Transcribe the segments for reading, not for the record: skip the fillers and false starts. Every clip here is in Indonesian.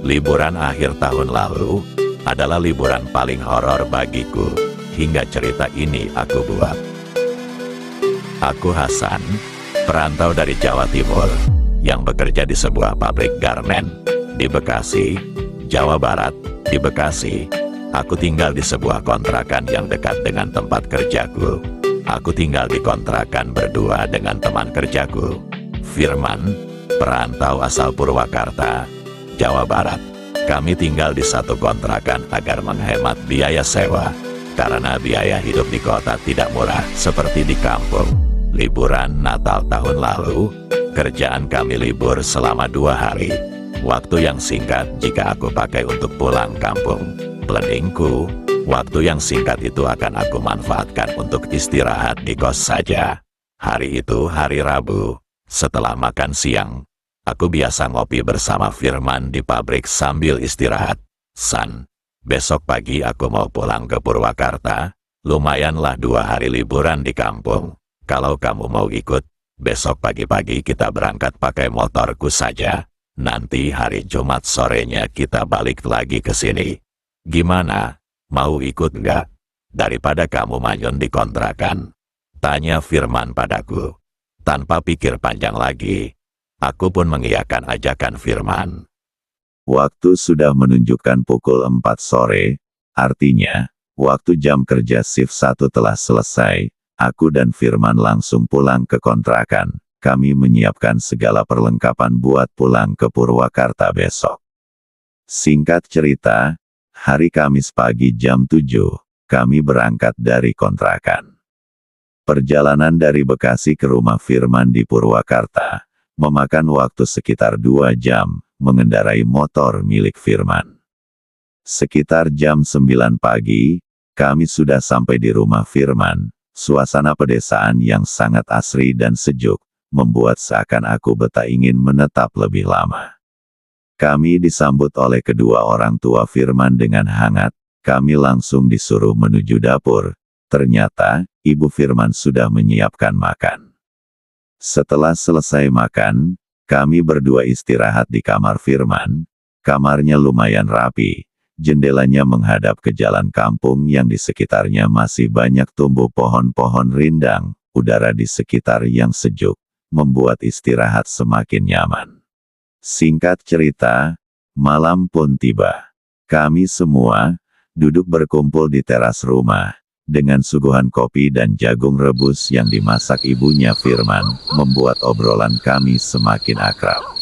Liburan akhir tahun lalu adalah liburan paling horor bagiku, hingga cerita ini aku buat. Aku Hasan, perantau dari Jawa Timur, yang bekerja di sebuah pabrik garmen di Bekasi, Jawa Barat. Di Bekasi, aku tinggal di sebuah kontrakan yang dekat dengan tempat kerjaku. Aku tinggal di kontrakan berdua dengan teman kerjaku, Firman, perantau asal Purwakarta, Jawa Barat. Kami tinggal di satu kontrakan agar menghemat biaya sewa, karena biaya hidup di kota tidak murah seperti di kampung. Liburan Natal tahun lalu, kerjaan kami libur selama 2 hari. Waktu yang singkat jika aku pakai untuk pulang kampung. Planningku, waktu yang singkat itu akan aku manfaatkan untuk istirahat di kos saja. Hari itu hari Rabu, setelah makan siang, aku biasa ngopi bersama Firman di pabrik sambil istirahat. San, besok pagi aku mau pulang ke Purwakarta, lumayanlah 2 hari liburan di kampung. Kalau kamu mau ikut, besok pagi-pagi kita berangkat pakai motorku saja. Nanti hari Jumat sorenya kita balik lagi ke sini. Gimana? Mau ikut nggak? Daripada kamu manyun di kontrakan, tanya Firman padaku. Tanpa pikir panjang lagi, aku pun mengiyakan ajakan Firman. Waktu sudah menunjukkan pukul 4 sore, artinya, waktu jam kerja shift 1 telah selesai. Aku dan Firman langsung pulang ke kontrakan. Kami menyiapkan segala perlengkapan buat pulang ke Purwakarta besok. Singkat cerita, hari Kamis pagi jam 7, kami berangkat dari kontrakan. Perjalanan dari Bekasi ke rumah Firman di Purwakarta memakan waktu sekitar 2 jam, mengendarai motor milik Firman. Sekitar jam 9 pagi, kami sudah sampai di rumah Firman. Suasana pedesaan yang sangat asri dan sejuk membuat seakan aku betah ingin menetap lebih lama. Kami disambut oleh kedua orang tua Firman dengan hangat. Kami langsung disuruh menuju dapur. Ternyata, ibu Firman sudah menyiapkan makan. Setelah selesai makan, kami berdua istirahat di kamar Firman. Kamarnya lumayan rapi. Jendelanya menghadap ke jalan kampung yang di sekitarnya masih banyak tumbuh pohon-pohon rindang. Udara di sekitar yang sejuk membuat istirahat semakin nyaman. Singkat cerita, malam pun tiba. Kami semua duduk berkumpul di teras rumah, dengan suguhan kopi dan jagung rebus yang dimasak ibunya Firman, membuat obrolan kami semakin akrab.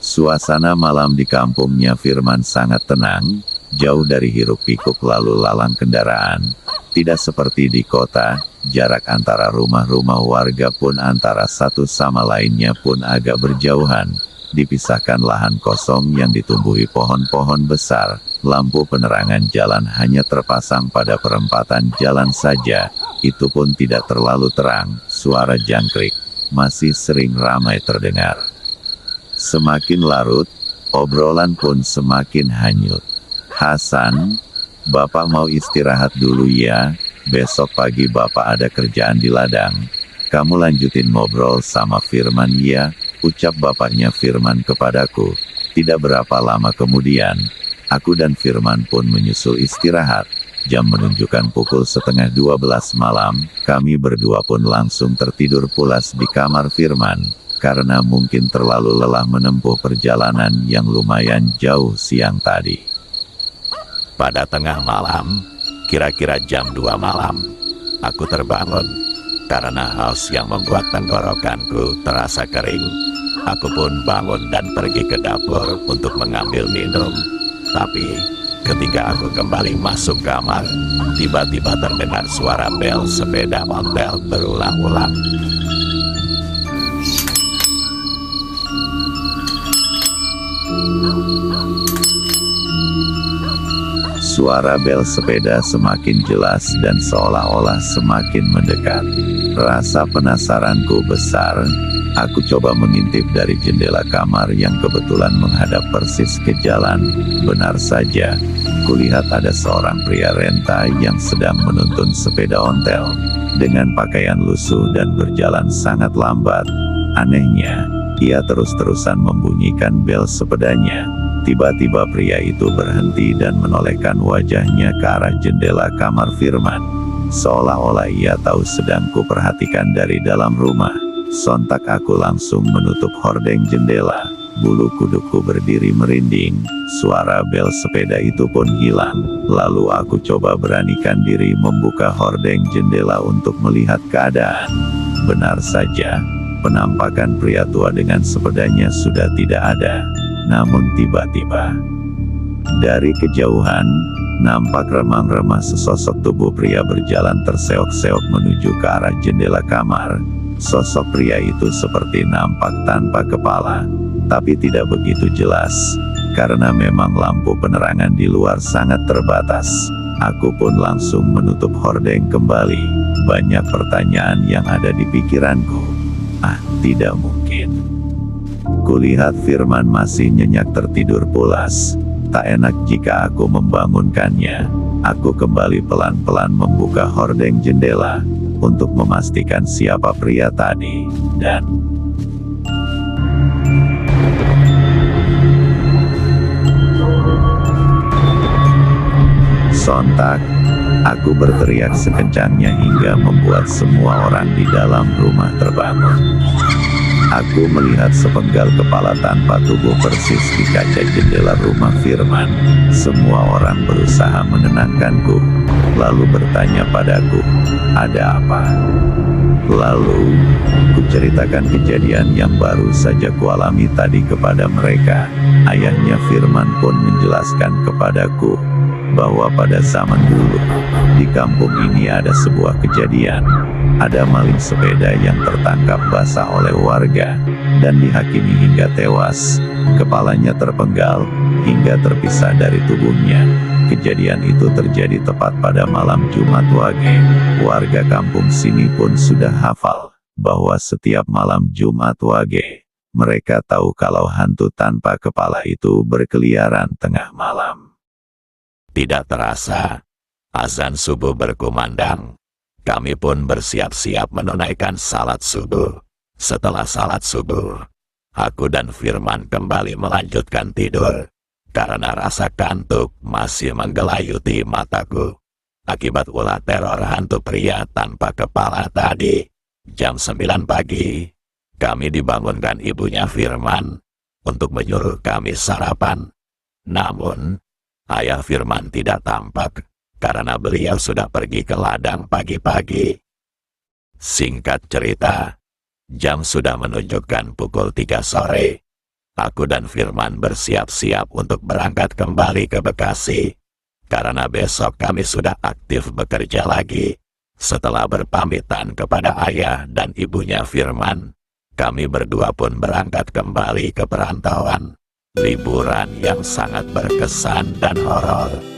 Suasana malam di kampungnya Firman sangat tenang, jauh dari hiruk-pikuk lalu lalang kendaraan. Tidak seperti di kota, jarak antara rumah-rumah warga pun antara satu sama lainnya pun agak berjauhan. Dipisahkan lahan kosong yang ditumbuhi pohon-pohon besar. Lampu penerangan jalan hanya terpasang pada perempatan jalan saja. Itu pun tidak terlalu terang. Suara jangkrik masih sering ramai terdengar. Semakin larut, obrolan pun semakin hanyut. Hasan, Bapak mau istirahat dulu ya, besok pagi Bapak ada kerjaan di ladang. Kamu lanjutin ngobrol sama Firman ya, ucap bapaknya Firman kepadaku. Tidak berapa lama kemudian, aku dan Firman pun menyusul istirahat. Jam menunjukkan pukul 11:30 malam, kami berdua pun langsung tertidur pulas di kamar Firman, karena mungkin terlalu lelah menempuh perjalanan yang lumayan jauh siang tadi. Pada tengah malam, kira-kira jam 2 malam, aku terbangun. Karena haus yang membuat tenggorokanku terasa kering, aku pun bangun dan pergi ke dapur untuk mengambil minum. Tapi, ketika aku kembali masuk kamar, tiba-tiba terdengar suara bel sepeda ontel berulang-ulang. Suara bel sepeda semakin jelas dan seolah-olah semakin mendekat. Rasa penasaranku besar. Aku coba mengintip dari jendela kamar yang kebetulan menghadap persis ke jalan. Benar saja, kulihat ada seorang pria renta yang sedang menuntun sepeda ontel. Dengan pakaian lusuh dan berjalan sangat lambat. Anehnya, ia terus-terusan membunyikan bel sepedanya. Tiba-tiba pria itu berhenti dan menolehkan wajahnya ke arah jendela kamar Firman. Seolah-olah ia tahu sedang kuperhatikan dari dalam rumah. Sontak aku langsung menutup hordeng jendela. Bulu kudukku berdiri merinding. Suara bel sepeda itu pun hilang. Lalu aku coba beranikan diri membuka hordeng jendela untuk melihat keadaan. Benar saja, penampakan pria tua dengan sepedanya sudah tidak ada. Namun tiba-tiba, dari kejauhan, nampak remang-remah sesosok tubuh pria berjalan terseok-seok menuju ke arah jendela kamar. Sosok pria itu seperti nampak tanpa kepala, tapi tidak begitu jelas, karena memang lampu penerangan di luar sangat terbatas. Aku pun langsung menutup hordeng kembali. Banyak pertanyaan yang ada di pikiranku. Tidak mungkin. Kulihat Firman masih nyenyak tertidur pulas. Tak enak jika aku membangunkannya. Aku kembali pelan-pelan membuka hordeng jendela untuk memastikan siapa pria tadi, dan sontak, aku berteriak sekencangnya hingga membuat semua orang di dalam rumah terbangun. Aku melihat sepenggal kepala tanpa tubuh persis di kaca jendela rumah Firman. Semua orang berusaha menenangkanku, lalu bertanya padaku, "Ada apa?" Lalu, kuceritakan kejadian yang baru saja kualami tadi kepada mereka. Ayahnya Firman pun menjelaskan kepadaku bahwa pada zaman dulu, di kampung ini ada sebuah kejadian. Ada maling sepeda yang tertangkap basah oleh warga, dan dihakimi hingga tewas. Kepalanya terpenggal, hingga terpisah dari tubuhnya. Kejadian itu terjadi tepat pada malam Jumat Wage. Warga kampung sini pun sudah hafal, bahwa setiap malam Jumat Wage, mereka tahu kalau hantu tanpa kepala itu berkeliaran tengah malam. Tidak terasa, azan subuh berkumandang. Kami pun bersiap-siap menunaikan salat subuh. Setelah salat subuh, aku dan Firman kembali melanjutkan tidur, karena rasa kantuk masih menggelayuti mataku. Akibat ulah teror hantu pria tanpa kepala tadi, jam 9 pagi, kami dibangunkan ibunya Firman untuk menyuruh kami sarapan. Namun, ayah Firman tidak tampak, karena beliau sudah pergi ke ladang pagi-pagi. Singkat cerita, jam sudah menunjukkan pukul 3 sore. Aku dan Firman bersiap-siap untuk berangkat kembali ke Bekasi, karena besok kami sudah aktif bekerja lagi. Setelah berpamitan kepada ayah dan ibunya Firman, kami berdua pun berangkat kembali ke perantauan. Liburan yang sangat berkesan dan horor.